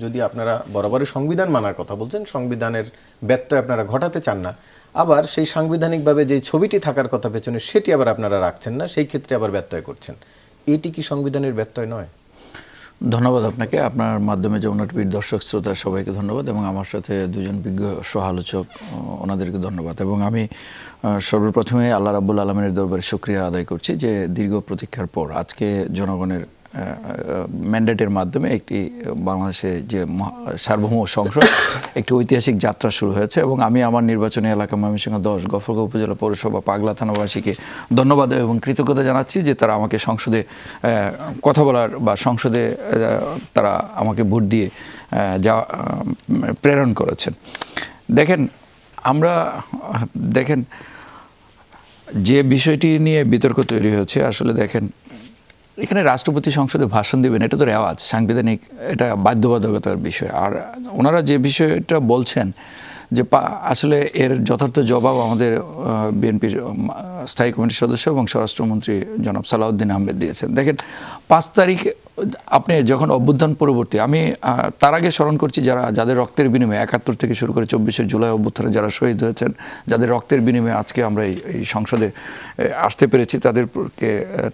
যদি আপনারা বরাবরই সংবিধান মানার কথা বলছেন, সংবিধানের ব্যত্যয় আপনারা ঘটাতে চান না, আবার সেই সাংবিধানিকভাবে যে ছবিটি থাকার কথা পেছনে সেটি আবার আপনারা রাখছেন না, সেই ক্ষেত্রে আবার ব্যত্যয় করছেন, এটি কি সংবিধানের ব্যত্যয় নয়? ধন্যবাদ আপনাকে, আপনার মাধ্যমে যমুনাটিভির দর্শক শ্রোতা সবাইকে ধন্যবাদ এবং আমার সাথে দুজন বিজ্ঞ সহ আলোচক ওনাদেরকে ধন্যবাদ। এবং আমি সর্বপ্রথমে আল্লাহ রাব্বুল আলমিনের দরবারে শুকরিয়া আদায় করছি যে দীর্ঘ প্রতীক্ষার পর আজকে জনগণের ম্যান্ডেটের মাধ্যমে একটি বাংলাদেশে যে সার্বভৌম সংসদ একটি ঐতিহাসিক যাত্রা শুরু হয়েছে। এবং আমি আমার নির্বাচনী এলাকা ময়মনসিংহ 10 গফরগাঁও উপজেলা পৌরসভা পাগলা থানাবাসীকে ধন্যবাদ এবং কৃতজ্ঞতা জানাচ্ছি যে তারা আমাকে সংসদে কথা বলার বা সংসদে তারা আমাকে ভোট দিয়ে যা প্রেরণ করেছেন। দেখেন যে বিষয়টি নিয়ে বিতর্ক তৈরি হয়েছে, আসলে দেখেন এখানে রাষ্ট্রপতি সংসদে ভাষণ দেবেন, এটা তো রেওয়াজ, সাংবিধানিক, এটা বাধ্যবাধকতার বিষয়। আর ওনারা যে বিষয়টা বলছেন যে আসলে এর যথার্থ জবাব আমাদের বিএনপির স্থায়ী কমিটির সদস্য এবং স্বরাষ্ট্রমন্ত্রী জনাব সালাউদ্দিন আহমেদ দিয়েছেন। দেখেন 5 তারিখ আপনি যখন অভ্যুত্থান পরবর্তী, আমি তার আগে স্মরণ করছি যাদের রক্তের বিনিময়ে 71 থেকে শুরু করে 24শে জুলাই অভ্যুত্থানে যারা শহীদ হয়েছেন, যাদের রক্তের বিনিময়ে আজকে আমরা এই সংসদে আসতে পেরেছি,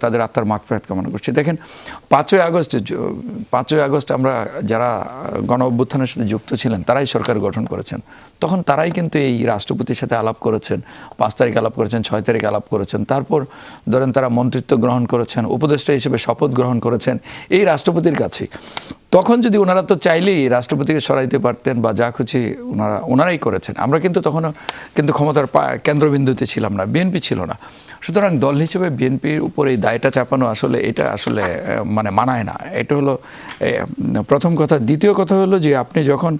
তাদের আত্মার মাগফিরাত কামনা করছি। দেখেন 5ই আগস্ট আমরা যারা গণ অভ্যুত্থানের সাথে যুক্ত ছিলেন তারাই সরকার গঠন করেছেন, তখন তারাই কিন্তু এই রাষ্ট্রপতির সাথে আলাপ করেছেন, 5 তারিখ আলাপ করেছেন, 6 তারিখ আলাপ করেছেন, তারপর ধরেন তারা মন্ত্রিত্ব গ্রহণ করেছেন, উপদেষ্টা হিসেবে শপথ গ্রহণ করেছেন এই রাষ্ট্রপতির কাছে। তখন যদি ওনারা তো চাইলেই রাষ্ট্রপতিকে সরাইতে পারতেন বা যা খুশি ওনারাই করেছেন। আমরা কিন্তু তখনও ক্ষমতার কেন্দ্রবিন্দুতে ছিলাম না, বিএনপি ছিল না। সুতরাং দল হিসেবে বিএনপির উপর এই দায়টা চাপানো এটা আসলে মানায় না। এটা হলো প্রথম কথা। দ্বিতীয় কথা হলো যে আপনি যখন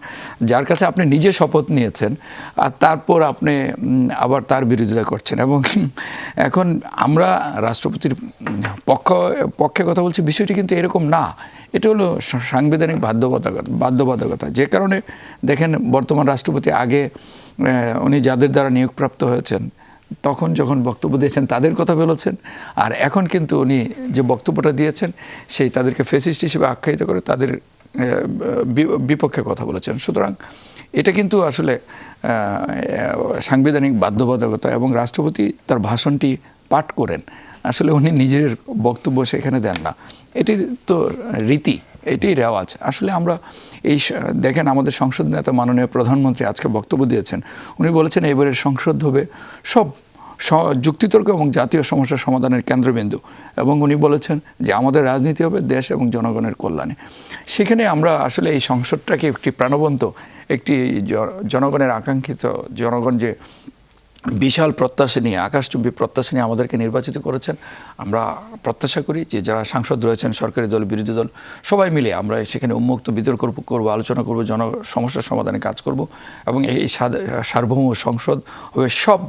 যার কাছে আপনি নিজে শপথ নিয়েছেন আর তারপর আপনি আবার তার বিরোধিতা করছেন। এবং এখন আমরা রাষ্ট্রপতির পক্ষে কথা বলছি, বিষয়টি কিন্তু এরকম না। এটা হলো সাংবিধানিক বাধ্যবাধকতা। যে কারণে দেখেন বর্তমান রাষ্ট্রপতি আগে উনি যাদের দ্বারা নিয়োগপ্রাপ্ত হয়েছেন তখন যখন বক্তব্য দিয়েছেন তাদের কথা বলেছেন, আর এখন কিন্তু উনি যে বক্তব্যটা দিয়েছেন সেই তাদেরকে ফ্যাসিস্ট হিসেবে আখ্যায়িত করে তাদের বিপক্ষে কথা বলেছেন। সুতরাং এটা কিন্তু আসলে সাংবিধানিক বাধ্যবাধকতা। এবং রাষ্ট্রপতি তার ভাষণটি পাঠ করেন, আসলে উনি নিজের বক্তব্য সেখানে দেন না। এটি তো রীতি, এটি রেওয়াজ। আসলে আমরা দেখেন আমাদের সংসদ নেতা মাননীয় প্রধানমন্ত্রী আজকে বক্তব্য দিয়েছেন, উনি বলেছেন এবারের সংসদ হবে সব যুক্তিতর্ক এবং জাতীয় সমস্যার সমাধানের কেন্দ্রবিন্দু। এবং উনি বলেছেন যে আমাদের রাজনীতি হবে দেশ এবং জনগণের কল্যাণে। সেখানে আমরা আসলে এই সংসদটাকে একটি প্রাণবন্ত, একটি জনগণের আকাঙ্ক্ষিত, জনগণ যে বিশাল প্রত্যাশা নিয়ে, আকাশচুম্বী প্রত্যাশা নিয়ে আমাদেরকে নির্বাচিত করেছেন, আমরা প্রত্যাশা করি যে যারা সাংসদ রয়েছেন, সরকারি দল, বিরোধী দল, সবাই মিলে আমরা সেখানে উন্মুক্ত বিতর্ক করব, আলোচনা করব, সমস্যার সমাধানে কাজ করব। এবং এই সার্বভৌম সংসদ হবে সব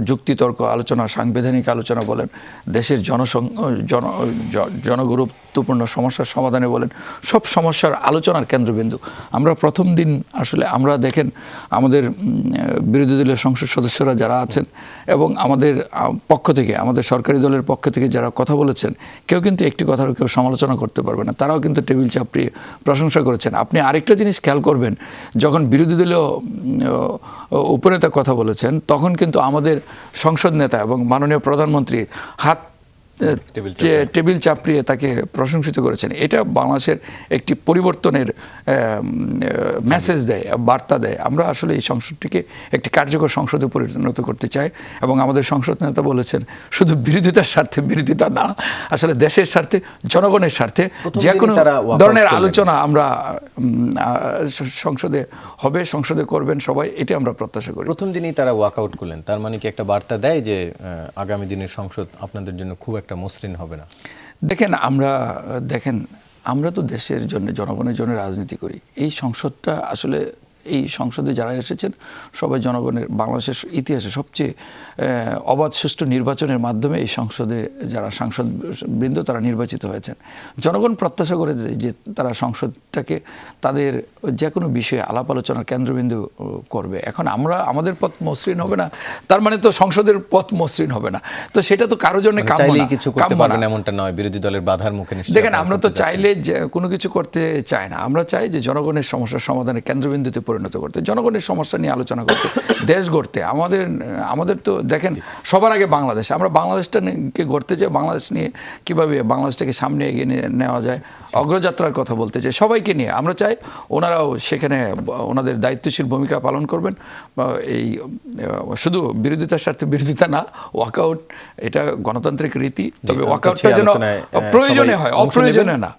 যুক্তিতর্ক আলোচনা, সাংবিধানিক আলোচনা বলেন, দেশের জনগুরুত্বপূর্ণ সমস্যার সমাধানে বলেন, সব সমস্যার আলোচনার কেন্দ্রবিন্দু। আমরা প্রথম দিন আসলে আমরা দেখেন আমাদের বিরোধী দলের সংসদ সদস্যরা যারা আছেন এবং আমাদের পক্ষ থেকে, আমাদের সরকারি দলের পক্ষ থেকে যারা কথা বলেছেন, কেউ কিন্তু একটি কথারও কেউ সমালোচনা করতে পারবে না। তারাও কিন্তু টেবিল চাপড়িয়ে প্রশংসা করেছেন। আপনি আরেকটা জিনিস খেয়াল করবেন, যখন বিরোধী দলীয় উপনেতা কথা বলেছেন তখন কিন্তু আমাদের সংসদ নেতা এবং মাননীয় প্রধানমন্ত্রী টেবিল চাপড়িয়ে তাকে প্রশংসিত করেছেন। এটা বাংলাদেশের একটি পরিবর্তনের মেসেজ দেয়, বার্তা দেয়। আমরা আসলে এই সংসদটিকে একটি কার্যকর সংসদে পরিণত করতে চাই। এবং আমাদের সংসদ নেতা বলেছেন শুধু বিরোধিতার স্বার্থে বিরোধিতা না, আসলে দেশের স্বার্থে, জনগণের স্বার্থে যে কোনো ধরনের আলোচনা আমরা সংসদে হবে, সংসদে করবেন সবাই, এটা আমরা প্রত্যাশা করি। প্রথম দিনই তারা ওয়াকআউট করলেন, তার মানে কি একটা বার্তা দেয় যে আগামী দিনের সংসদ আপনাদের জন্য খুব একটা মসৃণ হবে না? দেখেন আমরা তো দেশের জন্য, জনগণের জন্য রাজনীতি করি। এই সংসদটা আসলে এই সংসদে যারা এসেছেন সবাই জনগণের বাংলাদেশের ইতিহাসে সবচেয়ে অবাধ সুষ্ঠু নির্বাচনের মাধ্যমে এই সংসদে যারা সাংসদবৃন্দ তারা নির্বাচিত হয়েছেন। জনগণ প্রত্যাশা করে যে তারা সংসদটাকে তাদের যে কোনো বিষয়ে আলাপ আলোচনার কেন্দ্রবিন্দু করবে। এখন আমাদের পথ মসৃণ হবে না, তার মানে তো সংসদের পথ মসৃণ হবে না। তো সেটা তো কারোর জন্য কাম্য চাইলেই না, কিছু করতে পারবেন এমনটা নয়, বিরোধী দলের বাধার মুখে নিশ্চয়ই দেখেন আপনারা আমরা তো করতে যাচ্ছেন। চাইলে যে কোনো কিছু করতে চাই না, আমরা চাই যে জনগণের সমস্যার সমাধানের কেন্দ্রবিন্দুতে পরিণত করতে, জনগণের সমস্যা নিয়ে আলোচনা করতে, দেশ গড়তে। আমাদের তো দেখেন সবার আগে বাংলাদেশ, আমরা বাংলাদেশটাকে গড়তে চাই, বাংলাদেশ নিয়ে কীভাবে বাংলাদেশটাকে সামনে এগিয়ে নেওয়া যায় অগ্রযাত্রার কথা বলতে চাই সবাইকে নিয়ে। আমরা চাই ওনারাও সেখানে ওনাদের দায়িত্বশীল ভূমিকা পালন করবেন। এই শুধু বিরোধিতার স্বার্থে বিরোধিতা না, ওয়াকআউট এটা গণতান্ত্রিক রীতি, তবে ওয়াকআউটটা যেন প্রয়োজনে হয়, অপ্রয়োজনে না।